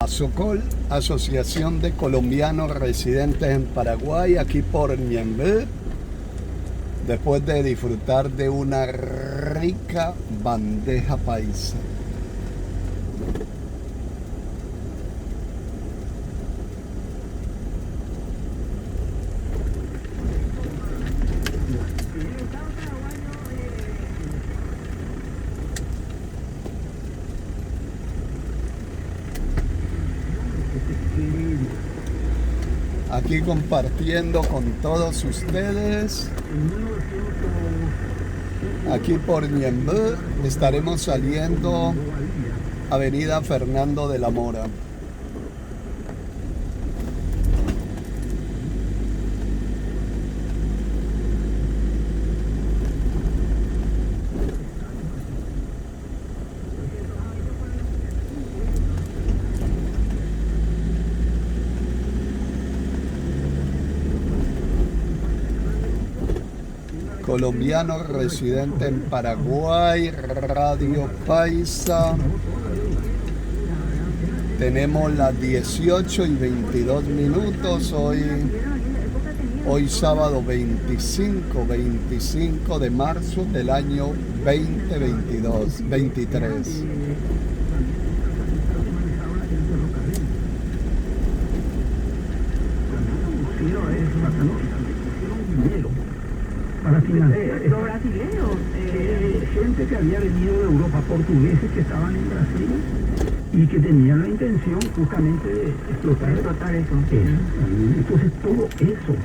ASOCOL, Asociación de Colombianos Residentes en Paraguay, aquí por Ñemby, después de disfrutar de una rica bandeja paisa. Aquí compartiendo con todos ustedes, aquí por Ñemby, estaremos saliendo Avenida Fernando de la Mora. Colombiano residente en Paraguay, Radio Paisa. Tenemos las 18:22 hoy sábado 25 de marzo del año 2023. Para financiar los brasileños, gente que había venido de Europa, portugueses que estaban en Brasil y que tenían la intención justamente de explotar eso. Entonces todo eso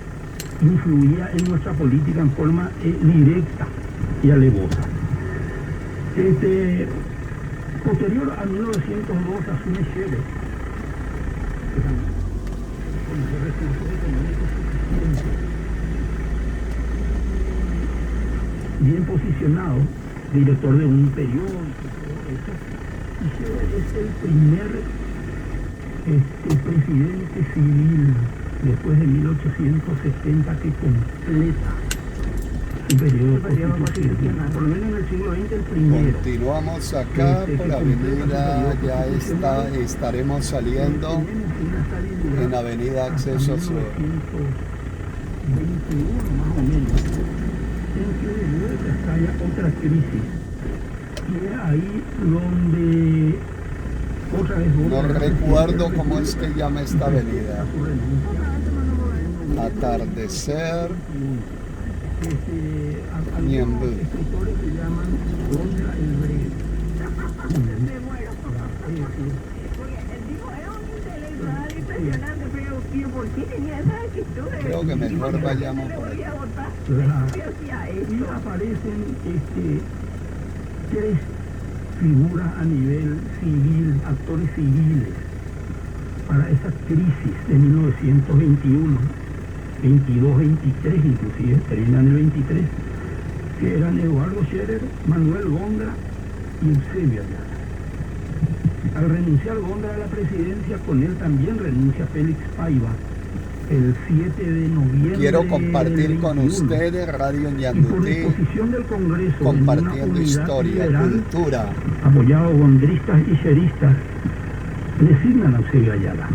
influía en nuestra política en forma directa y alevosa. Posterior a 1902 asume Scherer, con los recursos económicos suficientes, bien posicionado, director de un periódico y todo eso, y Scherer es el primer presidente civil después de 1870 que completa su periodo constitucional, por lo menos en el siglo XX el primero. Continuamos acá por Avenida, estaremos saliendo en Avenida Acceso Sur. 1921 más o menos, en que de vuelta estalla otra crisis, y es ahí donde otra vez no recuerdo cómo es que llama esta avenida. Atardecer Ñemby. Escritores que llaman Gondra el Breve. Creo que mejor vayamos por aquí. Y aparecen tres figuras a nivel civil, actores civiles, para esa crisis de 1921, 22, 23 inclusive, terminan el 23, que eran Eduardo Scherer, Manuel Gondra y Eusebio Ayala. Al renunciar Gondra a la presidencia, con él también renuncia Félix Paiva el 7 de noviembre. Quiero compartir con ustedes Radio Ñandutí, compartiendo historia, cultura. Apoyados gondristas y scheristas, designan a Eusebio Ayala.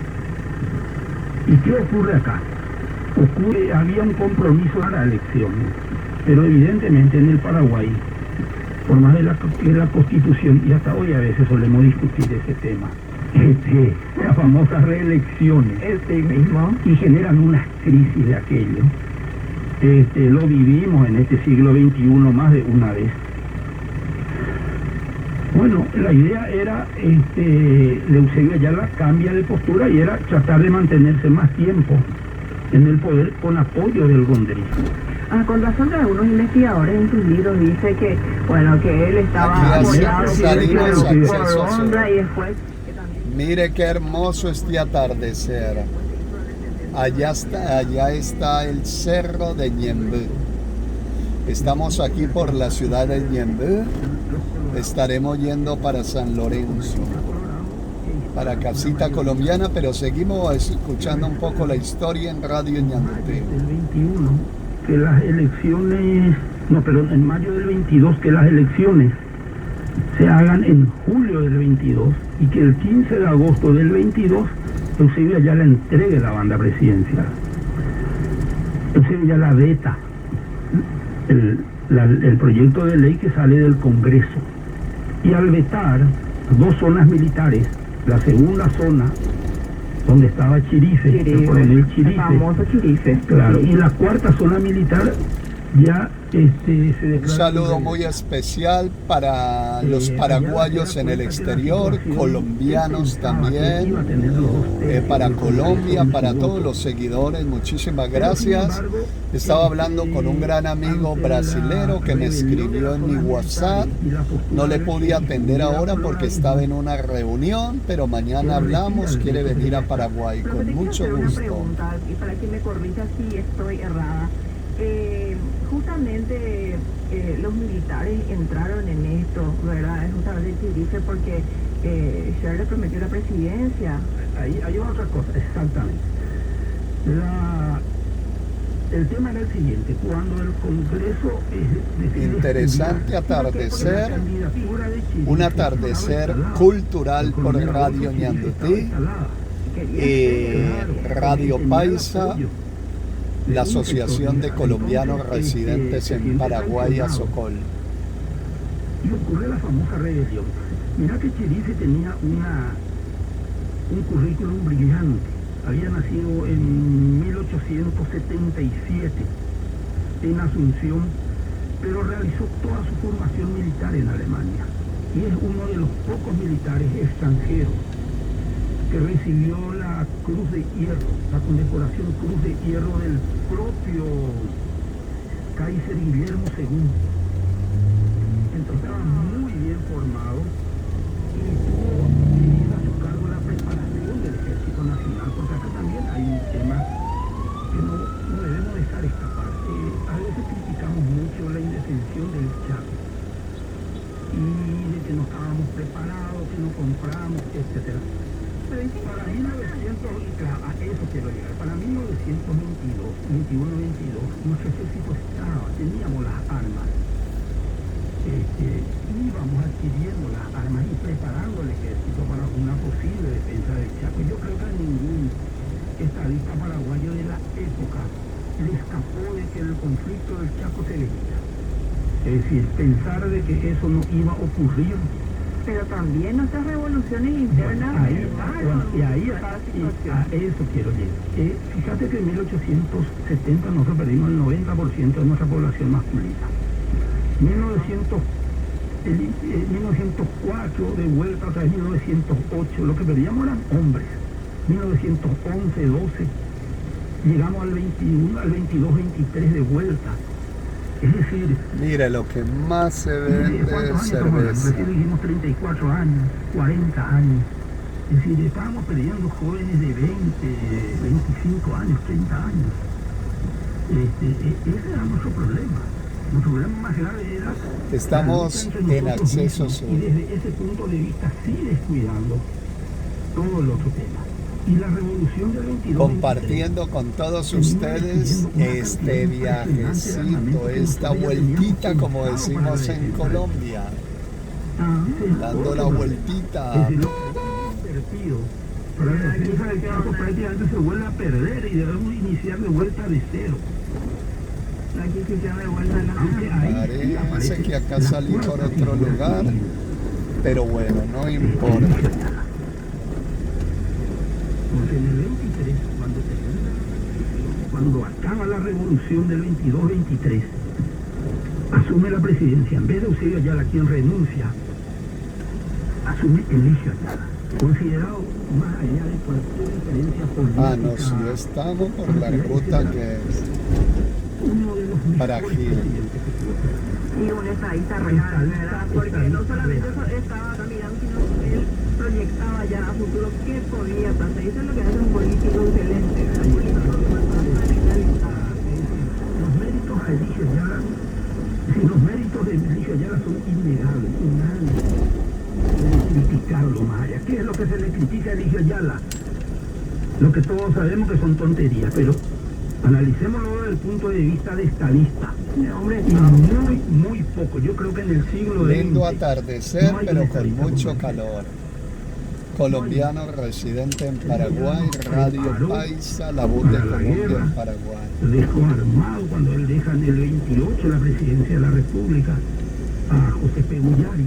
¿Y qué ocurre acá? Había un compromiso para elecciones, pero evidentemente en el Paraguay, por más de la Constitución, y hasta hoy a veces solemos discutir ese tema, las famosas reelecciones, y generan unas crisis de aquello. Lo vivimos en este siglo XXI más de una vez. Bueno, la idea era, Eusebio Ayala cambia de postura y era tratar de mantenerse más tiempo en el poder con apoyo del gondrismo. Con razón de algunos investigadores en sus libros dice que, bueno, que él estaba apoyado por Gondra y después... Mire qué hermoso este atardecer. Allá está el cerro de Ñemby. Estamos aquí por la ciudad de Ñemby. Estaremos yendo para San Lorenzo, para Casita Colombiana, pero seguimos escuchando un poco la historia en Radio Ñandutí. El 21, que las elecciones, no, perdón, en mayo del 22, que las elecciones se hagan en julio del 22 y que el 15 de agosto del 22 Eusebio Ayala entregue la banda presidencial. Eusebio Ayala veta el proyecto de ley que sale del Congreso, y al vetar 2 zonas militares, la segunda zona donde estaba Chirife, el coronel Chirife, el famoso Chirife, claro, y la cuarta zona militar ya se declara. Un saludo muy especial para los paraguayos en el exterior, colombianos también, para Colombia, para todos los seguidores, muchísimas gracias. Estaba hablando con un gran amigo brasilero que me escribió en mi WhatsApp. No le pude atender ahora porque estaba en una reunión, pero mañana hablamos, quiere venir a Paraguay con mucho gusto. Y para que me corrija si estoy errada. Justamente los militares entraron en esto, ¿verdad? Justamente Chirife porque Sher le prometió la presidencia. Ahí hay otra cosa, exactamente. El tema era el siguiente: cuando el Congreso interesante atardecer, un atardecer cultural por Radio Ñandutí, Radio Paisa, la Asociación de Colombianos Residentes en Paraguay, ASOCOL. Y ocurre la famosa rebelión. Mira que Chirife tenía un currículum brillante. Había nacido en 1877 en Asunción, pero realizó toda su formación militar en Alemania. Y es uno de los pocos militares extranjeros que recibió la Cruz de Hierro, la condecoración Cruz de Hierro del propio Kaiser Guillermo II. Entonces estaba muy bien formado y tuvo a su cargo la preparación del Ejército Nacional, porque acá también hay un tema que no debemos dejar escapar. A veces criticamos mucho la indefensión del Chaco y de que no estábamos preparados, que no compramos, etcétera. Para 1900, a eso quiero llegar, para 1922, nuestro ejército teníamos las armas, íbamos adquiriendo las armas y preparando el ejército para una posible defensa del Chaco. Yo creo que a ningún estadista paraguayo de la época le escapó de que el conflicto del Chaco se venía. Es decir, pensar de que eso no iba a ocurrir. Pero también nuestras revoluciones internas. Y a eso quiero llegar. Fíjate que en 1870 nosotros perdimos el 90% de nuestra población masculina. 1904 de vuelta, otra vez 1908, lo que perdíamos eran hombres. 1911, 12, llegamos al 21, al 22, 23 de vuelta. Es decir, mire, lo que más se vende es cerveza. Recién dijimos 34 años, 40 años. Es decir, estábamos perdiendo jóvenes de 20, 25 años, 30 años. Ese era nuestro problema. Nuestro problema más grave era... Estamos en acceso sur. Y desde ese punto de vista sí descuidando todo el otro tema. Y la revolución del 22... Compartiendo con todos ustedes este viajecito, esta vueltita, como decimos en Colombia. Dando la vueltita. Pero la defensa del campo prácticamente se vuelve a perder y debemos iniciar de vuelta de cero. Aquí se llama de vuelta la... Parece que acá salí por otro lugar, pero bueno, no importa. Porque en el 23, cuando acaba la revolución del 22-23, asume la presidencia, en vez de Eusebio Ayala, quien renuncia, asume Eligio Ayala, considerado más allá de cualquier diferencia política. No, si estamos por la ruta que es uno de los para Gil. Y un estadista real, ¿verdad? Porque no solamente estaba caminando, sino él proyectaba ya a futuro qué podía pasar. Eso es lo que hace un político excelente, ¿verdad? Los méritos de Eligio Ayala son innegables, nadie puede criticarlo más allá. ¿Qué es lo que se le critica a Eligio Ayala? Lo que todos sabemos que son tonterías, pero Analicémoslo desde el punto de vista de estadista. Hombre, Y muy poco. Yo creo que en el siglo Lindo XX atardecer, no hay pero un con estadista mucho como calor. Colombiano residente en Paraguay, Radio Paisa, la voz de para la Colombia guerra. en Paraguay. Dejó armado cuando él deja en el 28 la presidencia de la República a José Pegullari.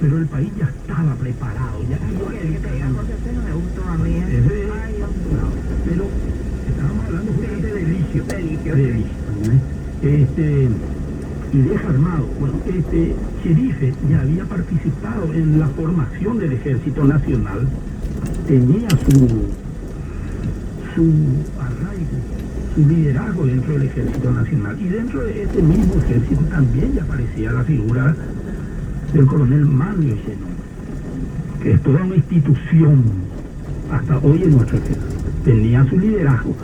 Pero el país ya estaba preparado. Ya el que te diga José P no me gustó a mí. Ese- Ay, Dios mío. Pero estábamos hablando justamente de Eligio. Eligio, De sí. Eligio, ¿no? Y deja armado. Bueno, Chirife ya había participado en la formación del Ejército Nacional. Tenía su arraigo, su liderazgo dentro del Ejército Nacional. Y dentro de ese mismo ejército también ya aparecía la figura del coronel Manlio Zenón, que es toda una institución hasta hoy en nuestro ejército. Tenía su liderazgo.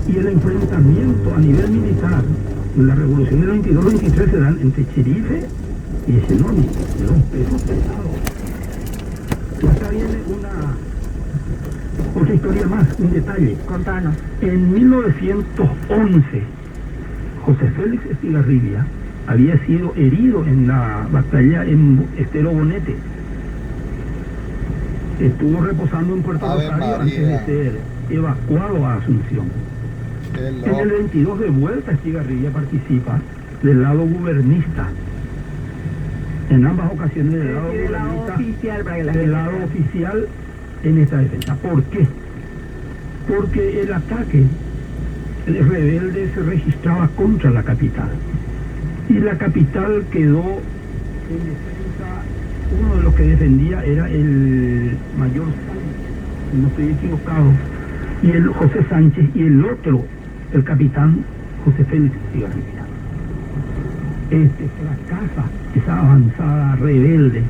Y el enfrentamiento a nivel militar en la revolución del 22-23 se dan entre Chirife y Zenón, los pesos pesados. Y acá viene otra historia más, un detalle. Contanos. En 1911, José Félix Estigarribia había sido herido en la batalla en Estero Bonete. Estuvo reposando en Puerto Ave Rosario María. antes de ser evacuado a Asunción. Qué En el loco. 22 de vuelta Estigarribia participa del lado gubernista. En ambas ocasiones del lado Del lado gubernista, oficial, para que la del gente lado sepa. oficial en esta defensa. ¿Por qué? Porque el ataque rebelde se registraba contra la capital. Y la capital quedó en defensa, uno de los que defendía era el mayor Sánchez, si no estoy equivocado, y el José Sánchez, y el otro, el capitán José Félix Estigarribia. Fracasa esa avanzada rebelde.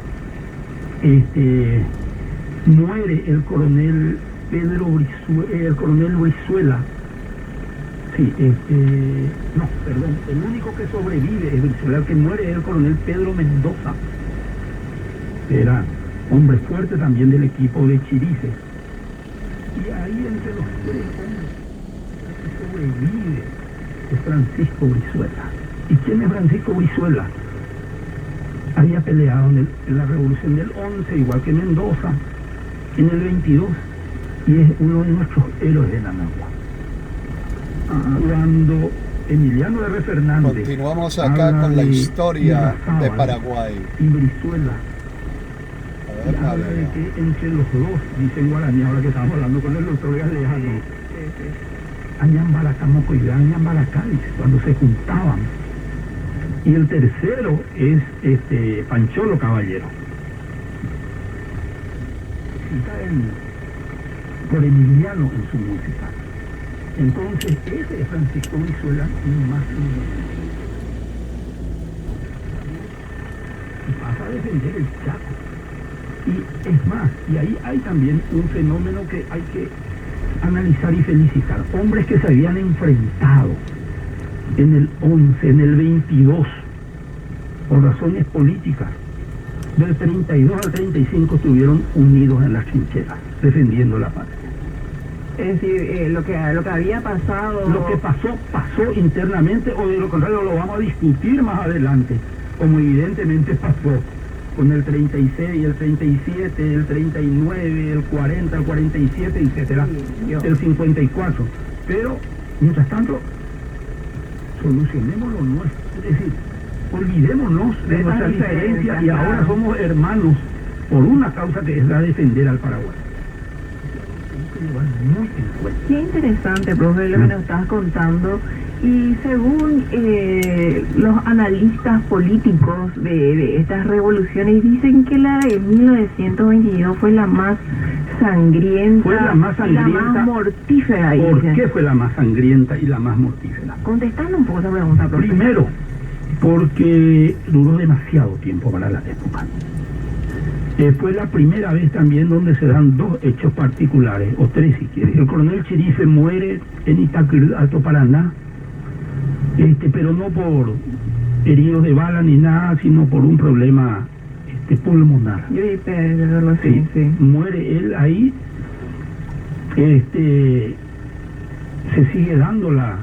Muere el coronel el coronel Brizuela. Sí, no, perdón, el único que sobrevive es Brizuela, el que muere es el coronel Pedro Mendoza. Era hombre fuerte también del equipo de Chirife. Y ahí entre los tres hombres el que sobrevive es Francisco Brizuela. ¿Y quién es Francisco Brizuela? Había peleado en la revolución del 11, igual que Mendoza, en el 22, y es uno de nuestros héroes de la Nagua. Cuando Emiliano R. Fernández Continuamos acá habla con la de historia de Irarrázaval Paraguay. y Brizuela, A ver, y habla de María. que entre los dos, dice en guaraní, ahora que estamos hablando con el doctor Galeano, Añambaracamoco y Añambaracáis, cuando se juntaban. Y el tercero es Pancholo Caballero. Cita por Emiliano en su música. Entonces, ese es Francisco Brizuela, ni más ni menos. Y pasa a defender el Chaco. Y es más, y ahí hay también un fenómeno que hay que analizar y felicitar. Hombres que se habían enfrentado en el 11, en el 22, por razones políticas. Del 32 al 35 estuvieron unidos en las trincheras, defendiendo la patria. Es decir, lo que había pasado. Lo que pasó internamente, o de lo contrario lo vamos a discutir más adelante, como evidentemente pasó con el 36, el 37, el 39, el 40, el 47, etcétera, el 54. Pero, mientras tanto, solucionemos lo nuestro, es decir, olvidémonos de nuestra diferencia y ahora somos hermanos por una causa que es la de defender al Paraguay. Muy en cuenta. Qué interesante, profe, lo que nos estás contando. Y según los analistas políticos de estas revoluciones, dicen que la de 1922 fue la más sangrienta, Fue la más sangrienta. y la más mortífera. ¿Por dicen. qué fue la más sangrienta y la más mortífera? Contestando un poco esa pregunta, profe. Primero, porque duró demasiado tiempo para la época. Fue la primera vez también donde se dan dos hechos particulares, o tres si quiere. El coronel Chirife muere en Itacurú, Alto Paraná, pero no por heridos de bala ni nada, sino por un problema pulmonar. Sí. Muere él ahí, se sigue dando la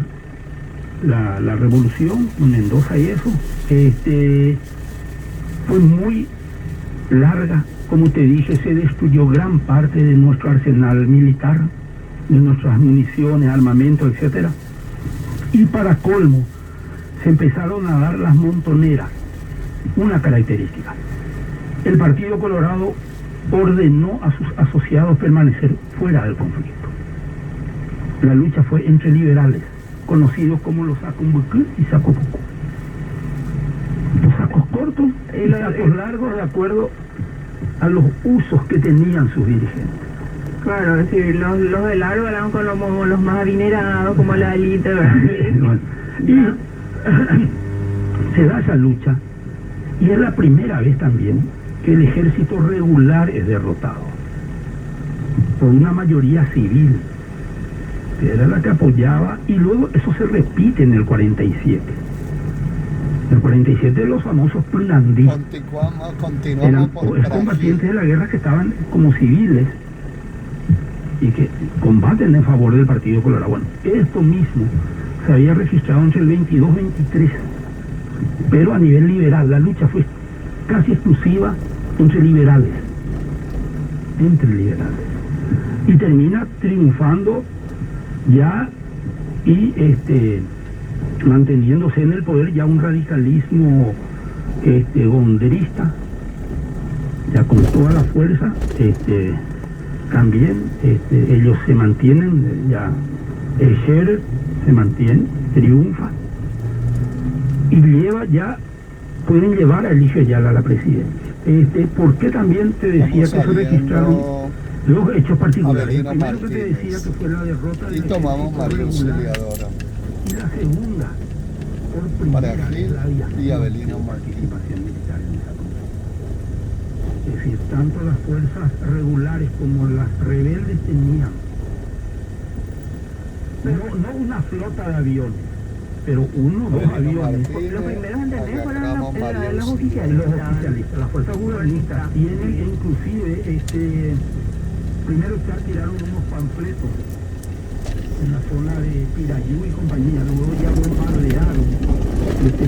revolución en Mendoza y eso. Fue muy larga, como te dije, se destruyó gran parte de nuestro arsenal militar, de nuestras municiones, armamento, etcétera. Y para colmo, se empezaron a dar las montoneras. Una característica: el Partido Colorado ordenó a sus asociados permanecer fuera del conflicto. La lucha fue entre liberales, conocidos como los Sacumbucú y Sacopucú. Los sacos cortos y los sacos largos, de acuerdo a los usos que tenían sus dirigentes. Claro, es decir, los de largo eran como los más adinerados, como la élite, ¿verdad? Bueno, y se da esa lucha, y es la primera vez también que el ejército regular es derrotado por una mayoría civil, que era la que apoyaba, y luego eso se repite en el 47. En el 47 los famosos Plandí eran combatientes de la guerra que estaban como civiles y que combaten en favor del Partido Colorado. Bueno, esto mismo se había registrado entre el 22 y 23, pero a nivel liberal. La lucha fue casi exclusiva entre liberales, y termina triunfando ya y manteniéndose en el poder ya un radicalismo gonderista, ya con toda la fuerza. También ellos se mantienen, ya Scherer se mantiene, triunfa y pueden llevar a Eligio Ayala a la presidencia. ¿Por qué también te decía que se registraron los hechos particulares? El primero que te decía que fue la derrota y tomamos María Auxiliadora. Y la segunda, por primera vez, y Avelino participación militar en esa lucha. Es decir, tanto las fuerzas regulares como las rebeldes tenían no una flota de aviones, pero uno o dos aviones. Los primeros en tener fueron los oficialistas. Los oficialistas, las fuerzas gubernistas tienen inclusive, primero tiraron unos panfletos en la zona de Pirayú y compañía, luego ya bombardearon,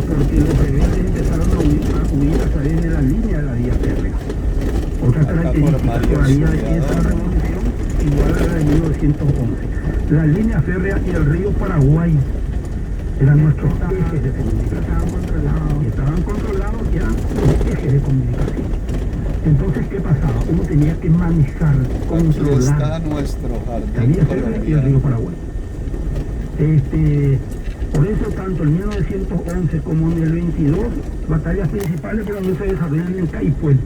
porque los rebeldes empezaron a huir a través de la línea de la vía férrea. Otra característica todavía de esa revolución, igual a la de 1911. La línea férrea y el río Paraguay eran nuestros ejes de comunicación. Y estaban controlados ya los ejes de comunicación. Entonces, ¿qué pasaba? Uno tenía que manejar, controlar. Aquí está nuestro La jardín vía férrea y el río Paraguay. Por eso, tanto en 1911 como en el 22, batallas principales, pero no se desarrollan en Caipuente.